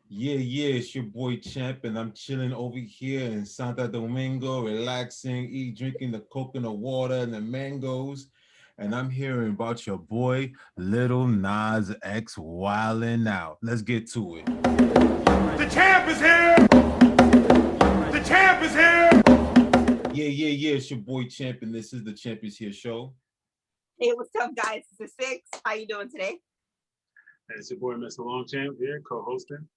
Yeah, it's your boy Champ, and I'm chilling over here in Santo Domingo, relaxing, drinking the coconut water and the mangoes. And I'm hearing about your boy Lil Nas X wilding out. Let's get to it. The champ is here! The champ is here! Yeah, it's your boy Champ, and this is the Champ is Here show. Hey, what's up, guys? It's the Six. How you doing today? And it's your boy, Mr. Longchamp here, co-hosting.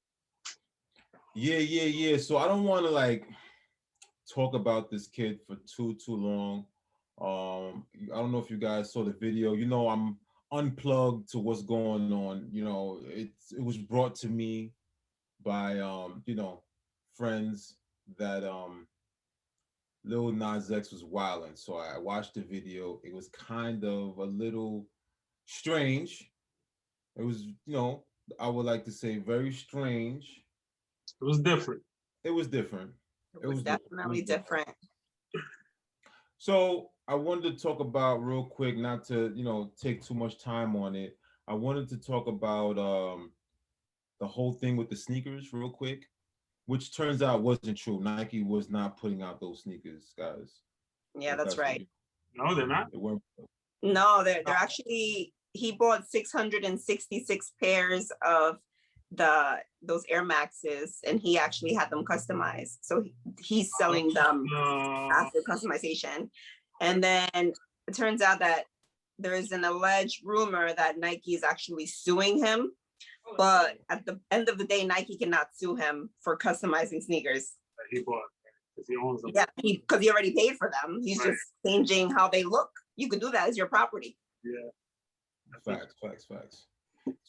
Yeah. So I don't want to talk about this kid for too long. I don't know if you guys saw the video. You know, I'm unplugged to what's going on. You know, it was brought to me by friends that Lil Nas X was wilding. So I watched the video. It was kind of a little strange. It was, I would like to say very strange. It was different. It was different. It was definitely different. So I wanted to talk about real quick, not to take too much time on it. I wanted to talk about the whole thing with the sneakers real quick, which turns out wasn't true. Nike was not putting out those sneakers, guys. Yeah, that's right. No, they're not. They weren't. No, they're actually. He bought 666 pairs of those Air Maxes, and he actually had them customized. So he's selling them after customization. And then it turns out that there is an alleged rumor that Nike is actually suing him. But at the end of the day, Nike cannot sue him for customizing sneakers. He bought because he owns them. Yeah, because he already paid for them. He's just changing how they look. You could do that as your property. Yeah. Facts.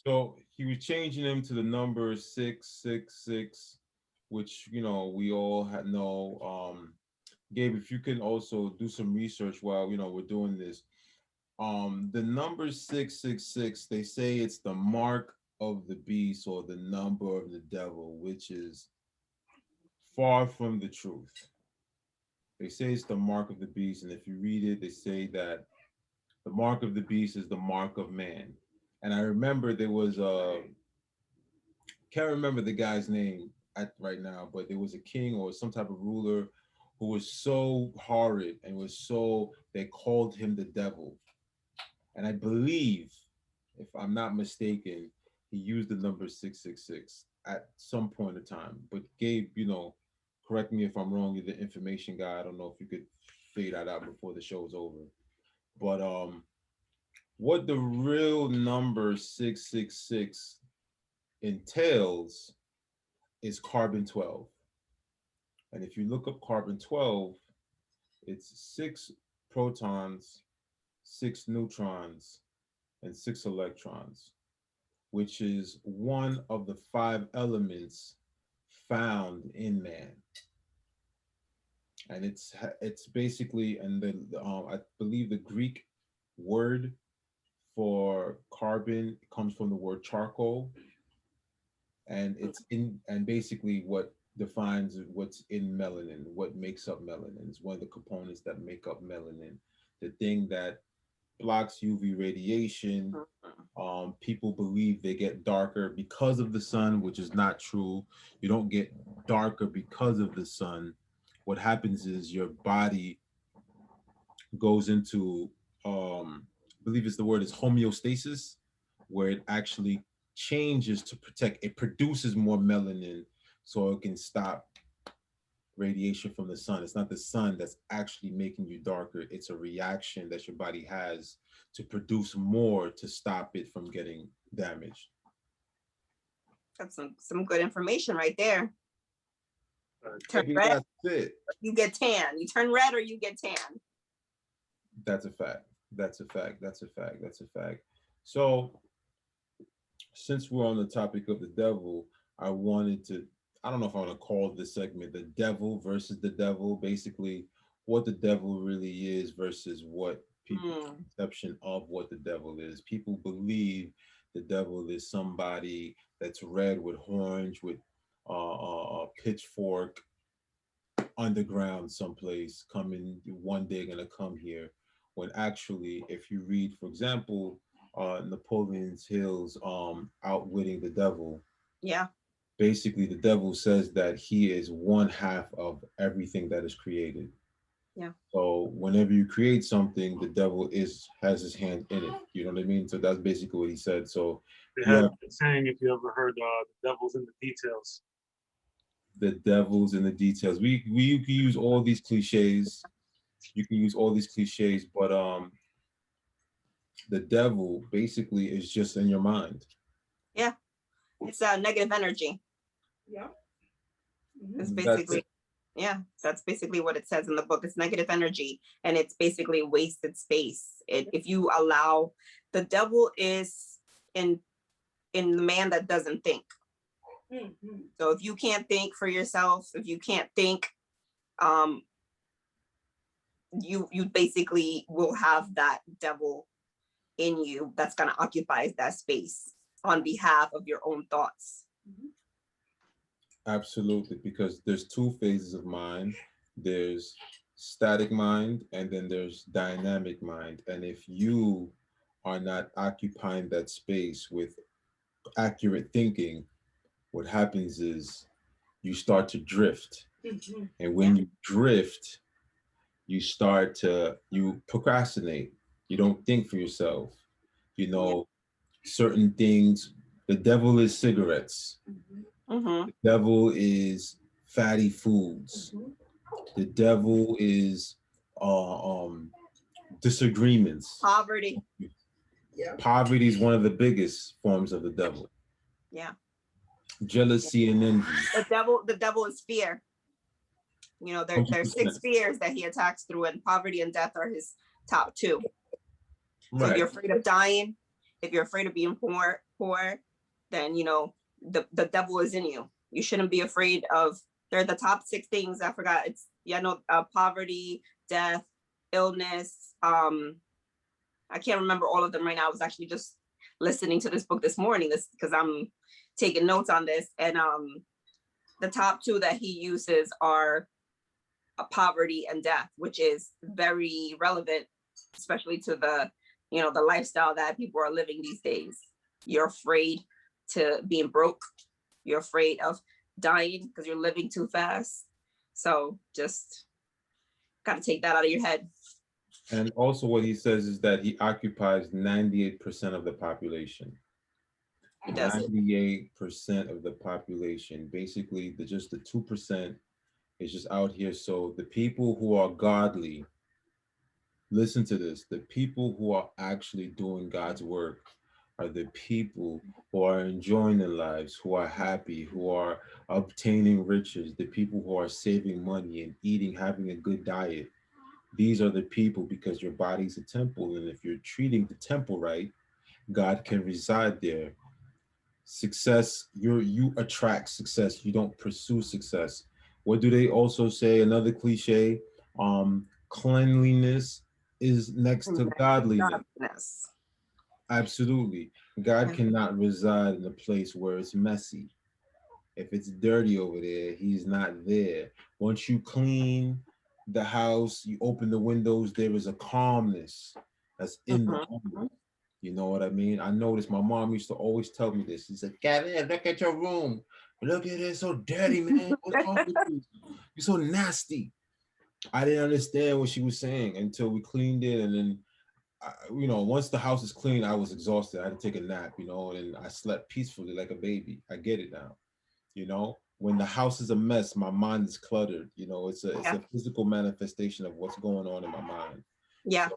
So he was changing them to the number 666, which we all know. Gabe, if you can also do some research while we're doing this. The number 666, they say it's the mark of the beast or the number of the devil, which is far from the truth. They say it's the mark of the beast, and if you read it, they say that the mark of the beast is the mark of man. And I remember there was can't remember the guy's name right now, but there was a king or some type of ruler who was so horrid and was so, they called him the devil. And I believe, if I'm not mistaken, he used the number 666 at some point in time. But Gabe, correct me if I'm wrong, you're the information guy. I don't know if you could figure that out before the show's over. But what the real number 666 entails is carbon 12. And if you look up carbon 12, it's 6 protons, 6 neutrons, and 6 electrons, which is one of the 5 elements found in man. And it's basically, and the I believe the Greek word for carbon comes from the word charcoal, and it's in, and basically what defines what's in melanin, what makes up melanin. It's one of the components that make up melanin, the thing that blocks UV radiation. People believe they get darker because of the sun, which is not true. You don't get darker because of the sun. What happens is your body goes into, I believe it's the word is homeostasis, where it actually changes to protect. It produces more melanin so it can stop radiation from the sun. It's not the sun that's actually making you darker. It's a reaction that your body has to produce more to stop it from getting damaged. That's some good information right there. Turn Maybe red, that's it. you get tan. You turn red or you get tan. That's a fact. So since we're on the topic of the devil, I wanted to, I don't know if I want to call this segment the devil versus the devil, basically what the devil really is versus what people's conception of what the devil is. People believe the devil is somebody that's red with horns, with a pitchfork, underground someplace, coming one day gonna come here. When actually, if you read, for example, Napoleon's Hill's Outwitting the Devil, Yeah. basically the devil says that he is one half of everything that is created. Yeah. So whenever you create something, the devil has his hand in it. You know what I mean? So that's basically what he said. So They you have have been saying, if you ever heard the devil's in the details. the devils in the details. We you can use all these cliches. You can use all these cliches, but the devil basically is just in your mind. Yeah. It's a negative energy. Yeah. It's That's basically, it. yeah, that's basically what it says in the book. It's negative energy, and it's basically wasted space. If you allow, the devil is in the man that doesn't think. So if you can't think for yourself, if you can't think, um, you basically will have that devil in you that's gonna occupy that space on behalf of your own thoughts. Absolutely, because there's two phases of mind. There's static mind and then there's dynamic mind. And if you are not occupying that space with accurate thinking, what happens is you start to drift. And when you drift, you procrastinate. You don't think for yourself. You know, certain things, the devil is cigarettes. The devil is fatty foods. The devil is disagreements. Poverty. Yeah. Poverty is one of the biggest forms of the devil. Yeah. Jealousy and envy. The devil is fear. You know, there's 6 100%. fears that he attacks through, and poverty and death are his top 2. So if Right. you're afraid of dying, if you're afraid of being poor, then you know the devil is in you. You shouldn't be afraid of. They're the top 6 things. I forgot. It's poverty, death, illness. I can't remember all of them right now. I was actually just listening to this book this morning, because I'm taking notes on this, and the top 2 that he uses are poverty and death, which is very relevant, especially to the lifestyle that people are living these days. You're afraid to being broke. You're afraid of dying because you're living too fast. So just got to take that out of your head. And also what he says is that he occupies 98% of the population. He does it. 98% of the population. Basically, just the 2% is just out here. So the people who are godly, listen to this, the people who are actually doing God's work are the people who are enjoying their lives, who are happy, who are obtaining riches, the people who are saving money and eating, having a good diet. These are the people, because your body's a temple, and if you're treating the temple right, God can reside there. Success, you attract success. You don't pursue success. What do they also say? Another cliche, cleanliness is next to godliness. Absolutely. God cannot reside in a place where it's messy. If it's dirty over there, he's not there. Once you clean the house, you open the windows, there is a calmness that's in the home. You know what I mean? I noticed my mom used to always tell me this. She said, Gavin, look at your room. Look at it, so dirty, man. What's wrong with you? You're so nasty. I didn't understand what she was saying until we cleaned it. And then, once the house is clean, I was exhausted. I had to take a nap, and I slept peacefully like a baby. I get it now. When the house is a mess, my mind is cluttered. It's a physical manifestation of what's going on in my mind. Yeah. So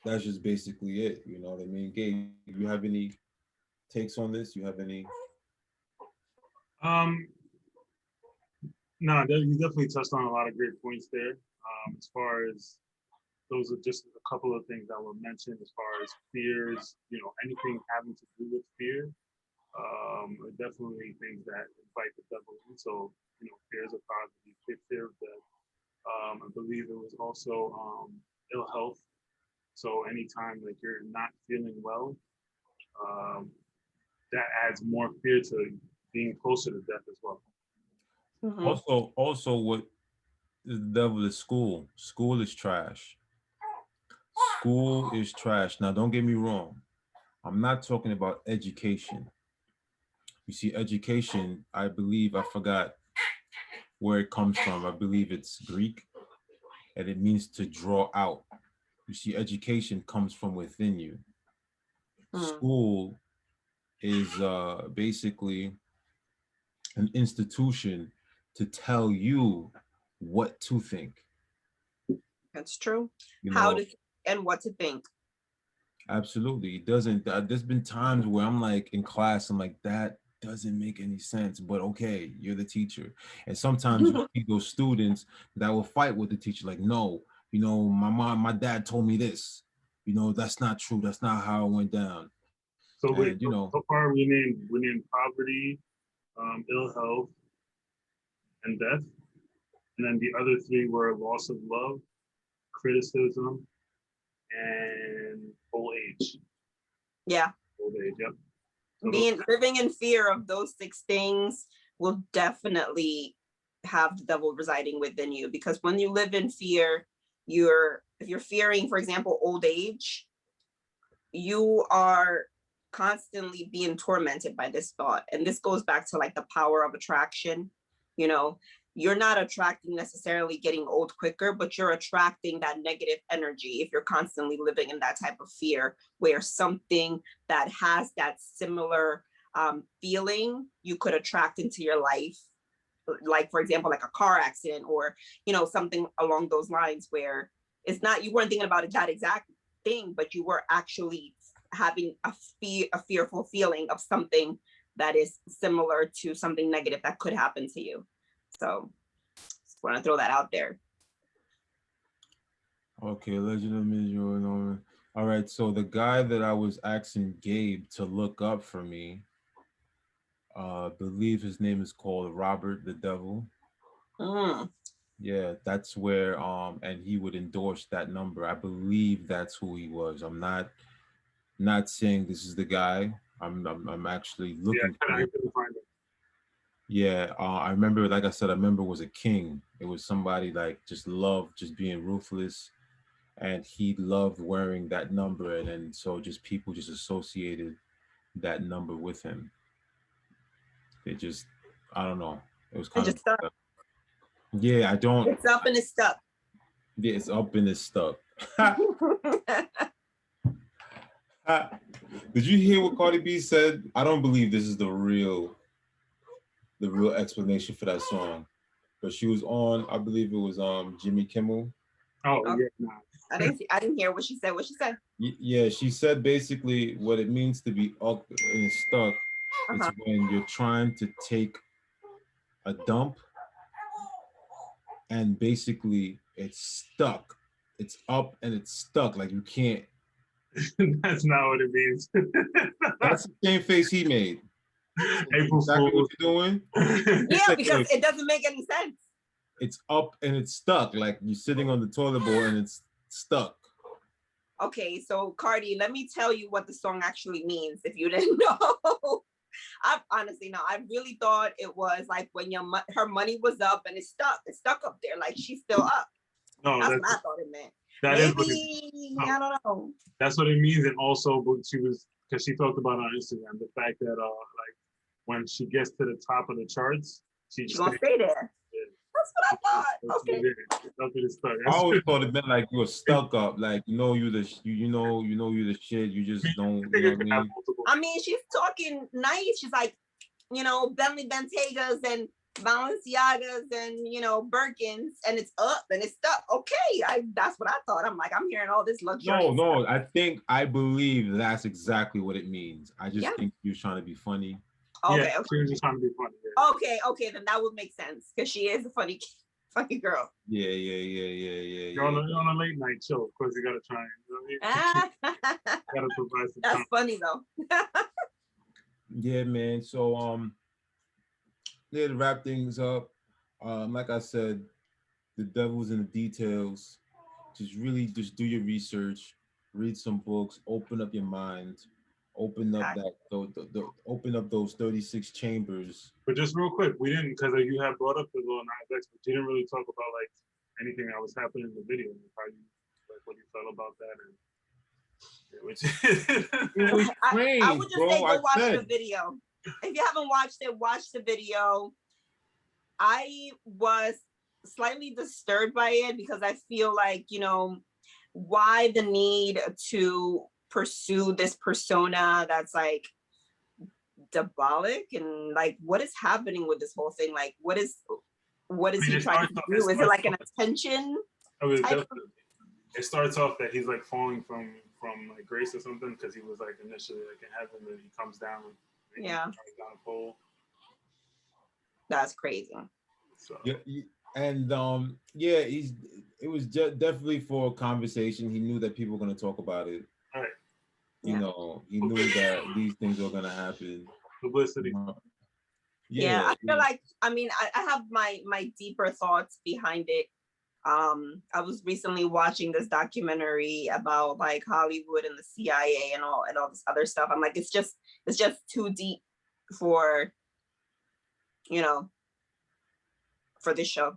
that's just basically it. You know what I mean? Gabe, you have any takes on this? You have any? No, you definitely touched on a lot of great points there. As far as those are just a couple of things that were mentioned as far as fears, anything having to do with fear. Are definitely things that invite the devil in. So, fears of poverty, fear of death. I believe it was also ill health. So anytime like you're not feeling well, that adds more fear to being closer to death as well. Also, what the devil is school. School is trash. School is trash. Now, don't get me wrong. I'm not talking about education. You see, education, I believe, I forgot where it comes from. I believe it's Greek, and it means to draw out. You see, education comes from within you. Mm, School is basically an institution to tell you what to think. that's true. You How know, to and what to think. absolutely. It doesn't, there's been times where I'm like in class, I'm like, that doesn't make any sense, but okay, you're the teacher. And sometimes you see those students that will fight with the teacher, like, no, my mom, my dad told me this. That's not true. That's not how it went down. So And, wait, so far we named poverty, ill health, and death, and then the other three were loss of love, criticism, and old age. Yeah. Old age, yep. So Living in fear of those 6 things will definitely have the devil residing within you, because when you live in fear, if you're fearing, for example, old age, you are constantly being tormented by this thought. And this goes back to like the power of attraction. You know, you're not attracting necessarily getting old quicker, but you're attracting that negative energy if you're constantly living in that type of fear, where something that has that similar feeling you could attract into your life. Like, for example, like a car accident, or, something along those lines, where it's not, you weren't thinking about it, that exact thing, but you were actually having a fearful feeling of something that is similar to something negative that could happen to you. So just want to throw that out there. okay, Legend of Midge. All right, so the guy that I was asking Gabe to look up for me, believe his name is called Robert the Devil. Mm. Yeah, that's where and he would endorse that number. I believe that's who he was. I'm not saying this is the guy. I'm actually yeah, looking for I it. couldn't find it. Yeah, I remember, like I said, I remember it was a king. It was somebody like just loved just being ruthless, and he loved wearing that number, and then so just people just associated that number with him. They just, I don't know. It was It kind just stuck. of, yeah. I don't. It's up and it's stuck. Yeah, it's up and it's stuck. Did you hear what Cardi B said? I don't believe this is the real explanation for that song. But she was on, I believe it was Jimmy Kimmel. Oh Okay. yeah, nah. I didn't hear what she said. What she said? Yeah, she said basically what it means to be up and stuck. It's Uh-huh. when you're trying to take a dump and basically it's stuck. It's up and it's stuck. Like you can't. That's not what it means. That's the same face he made. April Exactly what Fool's. you're doing. Yeah, like, because look, it doesn't make any sense. it's up and it's stuck. Like you're sitting on the toilet bowl and it's stuck. Okay, so Cardi, let me tell you what the song actually means if you didn't know. I honestly, no, I really thought it was like when her money was up and it's stuck up there, like she's still up. No, That's what I thought it meant. that is what it, Maybe, I don't know. that's what it means. And also, but she was, because she talked about on Instagram the fact that like when she gets to the top of the charts, She's gonna stay there. That's what I thought. Okay. I always thought it meant like you were stuck up, like you're the you're the shit. You just don't, you know what I mean? I mean, she's talking nice. She's like, Bentley Bentegas and Balenciagas and Birkins, and it's up and it's stuck. Okay, that's what I thought. I'm like, I'm hearing all this luxury. No, I believe that's exactly what it means. I just think you're trying to be funny. Okay, yeah, okay. she was just trying to be funny. Yeah. Okay, then that would make sense because she is a funny girl. Yeah. You're on a late night show. Of course, you gotta try. You know what I mean? Gotta provide some That's time. funny though. Yeah, man. So to wrap things up, like I said, the devil's in the details. Just do your research, read some books, open up your mind, open up open up those 36 chambers. But just real quick, we didn't, because you had brought up the Lil Nas X, but you didn't really talk about like anything that was happening in the video, how you what you felt about that, and It was strange, I would just say go watch the video. if you haven't watched it, watch the video. I was slightly disturbed by it because I feel like, why the need to pursue this persona that's like diabolic, and like what is happening with this whole thing? Like what is he trying to do? Is it like an attention type of? It starts off that he's like falling from like grace or something, because he was like initially like in heaven, and he comes down. Yeah. Down a pole. That's crazy. So. Yeah, and yeah, it was definitely for a conversation. He knew that people were going to talk about it. All right. He knew that these things were going to happen. Publicity. Yeah, I feel like, I mean, I have my deeper thoughts behind it. I was recently watching this documentary about like Hollywood and the CIA and all this other stuff. I'm like, it's just too deep for, for this show.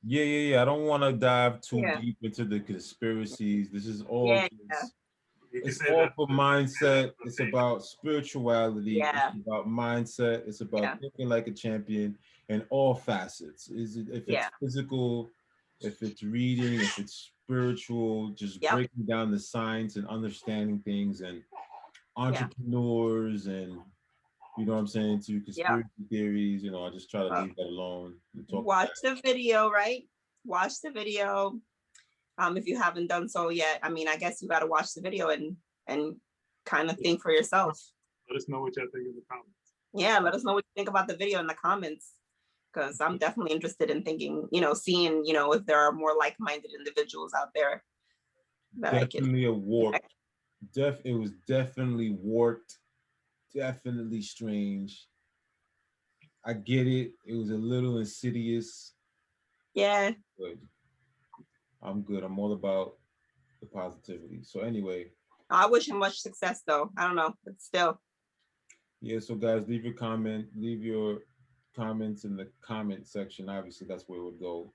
Yeah. I don't want to dive too deep into the conspiracies. This is all it's all for mindset. It's about spirituality. Yeah. It's about mindset. It's about thinking like a champion in all facets. If it's physical, if it's reading, if it's spiritual, just breaking down the science and understanding things, and entrepreneurs and you know what I'm saying, to conspiracy theories. I just try to leave that alone. Watch the video, right? Watch the video. If you haven't done so yet, I mean, I guess you got to watch the video and kind of think for yourself. Let us know what y'all think in the comments. Yeah, let us know what you think about the video in the comments, because I'm definitely interested in thinking, seeing, if there are more like-minded individuals out there. Definitely a warp. It was definitely warped. Definitely strange. I get it. It was a little insidious. Yeah. Good. I'm good. I'm all about the positivity. So anyway. I wish him much success though. I don't know, but still. Yeah, so guys, leave your comments in the comment section. Obviously, that's where it would go.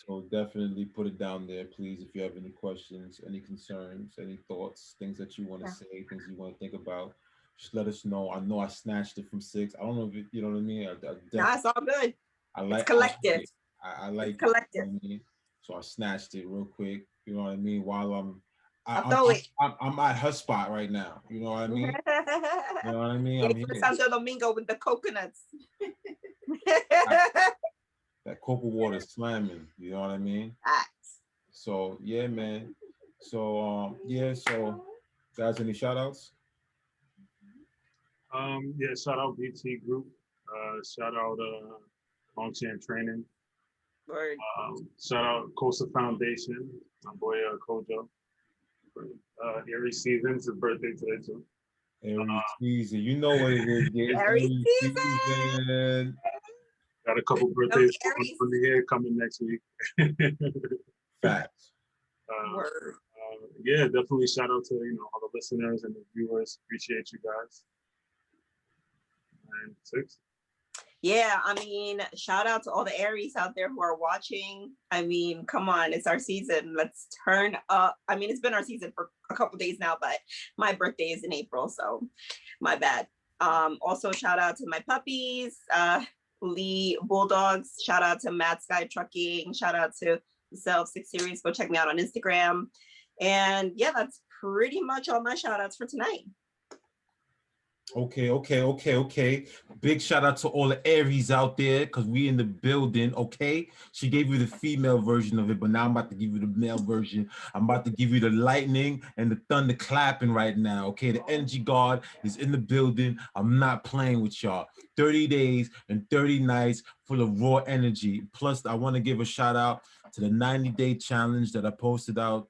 So definitely put it down there, please, if you have any questions, any concerns, any thoughts, things that you want to say, things you want to think about. Just let us know. I know I snatched it from 6. I don't know if you know what I mean. It's all good. It's collective. I like it's collective. You know what I mean? So I snatched it real quick. You know what I mean? While I'm at her spot right now. You know what I mean? You know what I mean? I'm here. Santo Domingo with the coconuts. That cocoa water slamming. You know what I mean? So yeah, man. So So guys, any shout outs? Shout out BT Group. Shout out Longchamp Training. Shout out Costa Foundation. My boy Kojo. Aries season. It's his birthday today too. Aries season. You know what it is. Aries season. Got a couple birthdays on the air coming next week. Facts. Definitely shout out to all the listeners and the viewers. Appreciate you guys. And 6. Yeah, I mean, shout out to all the Aries out there who are watching. I mean, come on, it's our season. Let's turn up. I mean, it's been our season for a couple days now, but my birthday is in April, so my bad. Also, shout out to my puppies, Lee Bulldogs. Shout out to Mad Sky Trucking. Shout out to the Self 6 Series. Go check me out on Instagram. And yeah, that's pretty much all my shout outs for tonight. Okay. Big shout out to all the Aries out there, because we in the building, okay? She gave you the female version of it, but now I'm about to give you the male version. I'm about to give you the lightning and the thunder clapping right now, okay? The energy guard is in the building. I'm not playing with y'all. 30 days and 30 nights full of raw energy. Plus, I want to give a shout out to the 90-day challenge that I posted out.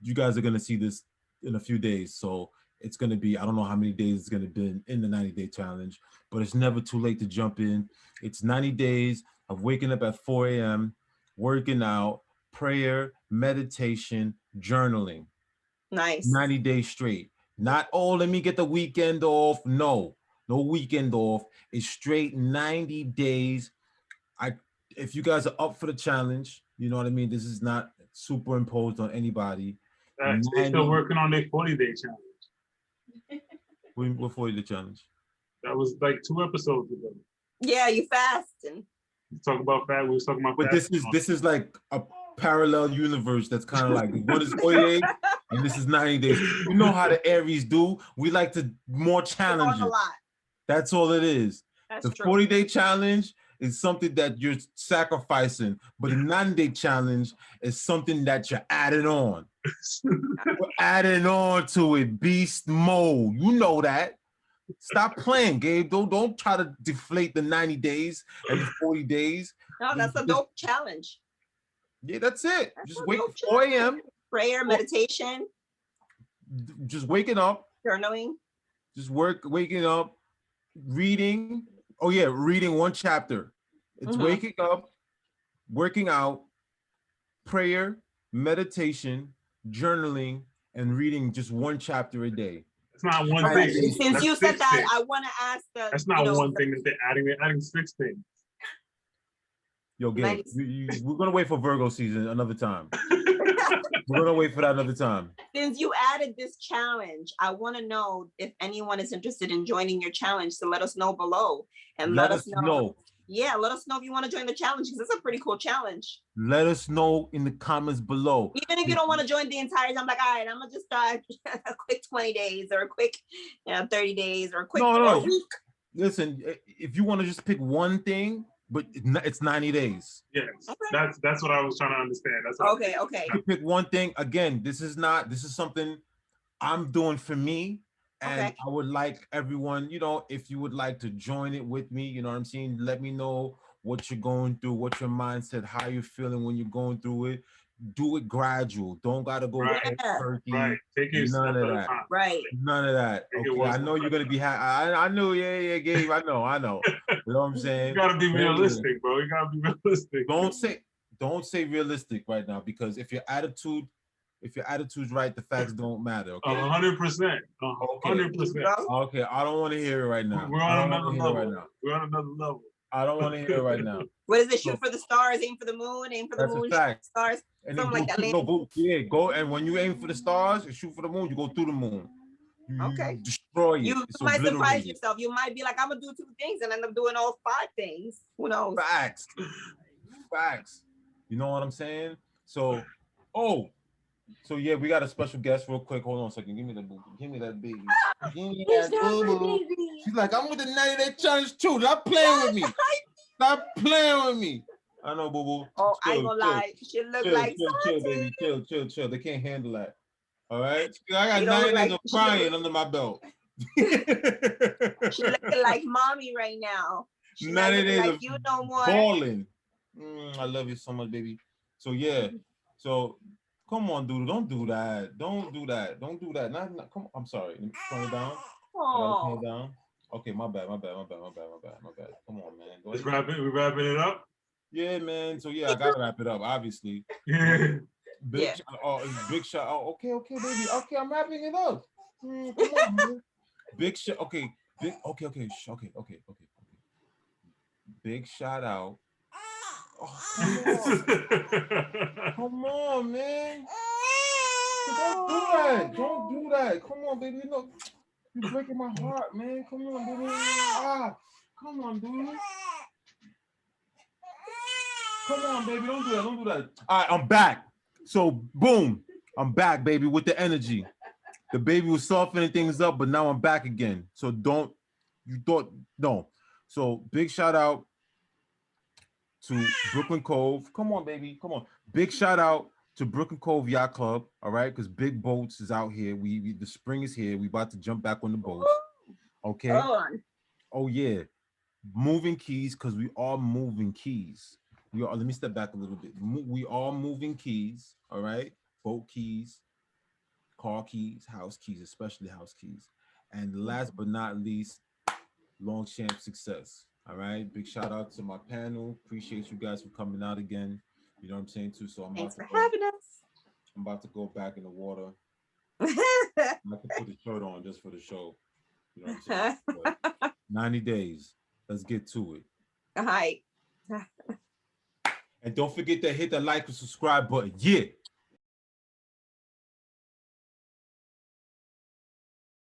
You guys are going to see this in a few days, so it's going to be, I don't know how many days it's going to be in the 90-day challenge, but it's never too late to jump in. It's 90 days of waking up at 4 a.m., working out, prayer, meditation, journaling. Nice. 90 days straight. Not, let me get the weekend off. No weekend off. It's straight 90 days. If you guys are up for the challenge, you know what I mean? This is not superimposed on anybody. They're still working on their 40-day challenge. What 40-day challenge? That was like 2 episodes ago. Yeah, you fasting. Talk about fat. We was talking about. But this is like a parallel universe that's kind of like one is 48 and this is 90 days. You know how the Aries do. We like to more challenges. A lot. That's all it is. That's the true. 40-day challenge is something that you're sacrificing, but the 90-day challenge is something that you're adding on. We're adding on to it, beast mode. You know that. Stop playing, Gabe. Don't try to deflate the 90 days and the 40 days. No, that's a dope challenge. Yeah, that's it. Just wake 4 a.m. Prayer, meditation. Just waking up. Journaling. Just waking up, reading. Oh yeah, reading one chapter. It's waking up, working out, prayer, meditation, journaling, and reading just one chapter a day. It's not one thing. Since you said that, I want to ask the. That's not one thing that they're adding. They're adding 6 things. Yo, Gabe, we're gonna wait for Virgo season another time. We're gonna wait for that another time. Since you added this challenge, I want to know if anyone is interested in joining your challenge. So let us know below and let us know. Yeah, let us know if you want to join the challenge because it's a pretty cool challenge. Let us know in the comments below. Even if you don't want to join the entire, I'm like, all right, I'm gonna just start a quick 20 days or a quick 30 days or a quick week. Listen, if you want to just pick one thing, but it's 90 days. Yes, okay. That's what I was trying to understand. That's okay. You pick one thing. Again, this is something I'm doing for me. And I would like everyone, if you would like to join it with me, you know what I'm saying? Let me know what you're going through, what your mindset, how you're feeling when you're going through it. Do it gradual. Don't gotta go turkey. Right. Take it none of that. Right. None of that. Okay. I know you're gonna be happy. I know. Yeah, Gabe. I know. You know what I'm saying? You gotta be realistic, bro. You gotta be realistic. Don't say realistic right now because if your attitude's right, the facts don't matter. Okay. 100%. 100%. Okay. I don't want to hear it right now. We're on another level. We're on another level. I don't want to hear it right now. What is it? Shoot for the stars, aim for the moon, aim for the moon, shoot for the stars. And something like that. Go. And when you aim for the stars and shoot for the moon, you go through the moon. You destroy it. You might surprise yourself. You might be like, I'm gonna do 2 things and end up doing all 5 things. Who knows? Facts. You know what I'm saying? So yeah, we got a special guest real quick. Hold on a second. Give me that baby. Give me that baby. She's like, I'm with the 90-day challenge too. Stop playing with me. Stop playing with me. I know, boo-boo. Oh, I ain't gonna lie. She look like chill, baby. Chill. They can't handle that. All right? I got 90 days of crying under my belt. She looking like mommy right now. 90 days like of you no more. balling. I love you so much, baby. So, yeah. So, come on, dude. Don't do that. Don't do that. Not, come on. I'm sorry. Turn it down. Turn it down. Okay, my bad. Come on, man. We wrapping it up? Yeah, man. So yeah, I gotta wrap it up, obviously. Big shot. Oh, okay, baby. Okay, I'm wrapping it up. Come on, man. Big shot. Okay. Okay. Big shout out. Oh, come on, man. Don't do that. Come on, baby. Look, you're breaking my heart, man. Come on, baby. Come on, dude. Come on, baby. Don't do that. All right, I'm back. So, boom. I'm back, baby, with the energy. The baby was softening things up, but now I'm back again. So no. So, big shout out to Brooklyn Cove. Come on, baby. Come on. Big shout out to Brooklyn Cove Yacht Club, all right? Because Big Boats is out here. The spring is here. We about to jump back on the boats. Okay? Oh, yeah. Moving keys, because we are moving keys. Let me step back a little bit. We are moving keys, all right? Boat keys, car keys, house keys, especially house keys. And last but not least, Longchamp Success. All right. Big shout out to my panel. Appreciate you guys for coming out again. You know what I'm saying too. So Thanks for having us. I'm about to go back in the water. I can put the shirt on just for the show. You know what I'm saying? But 90 days. Let's get to it. All right. And don't forget to hit the like and subscribe button. Yeah.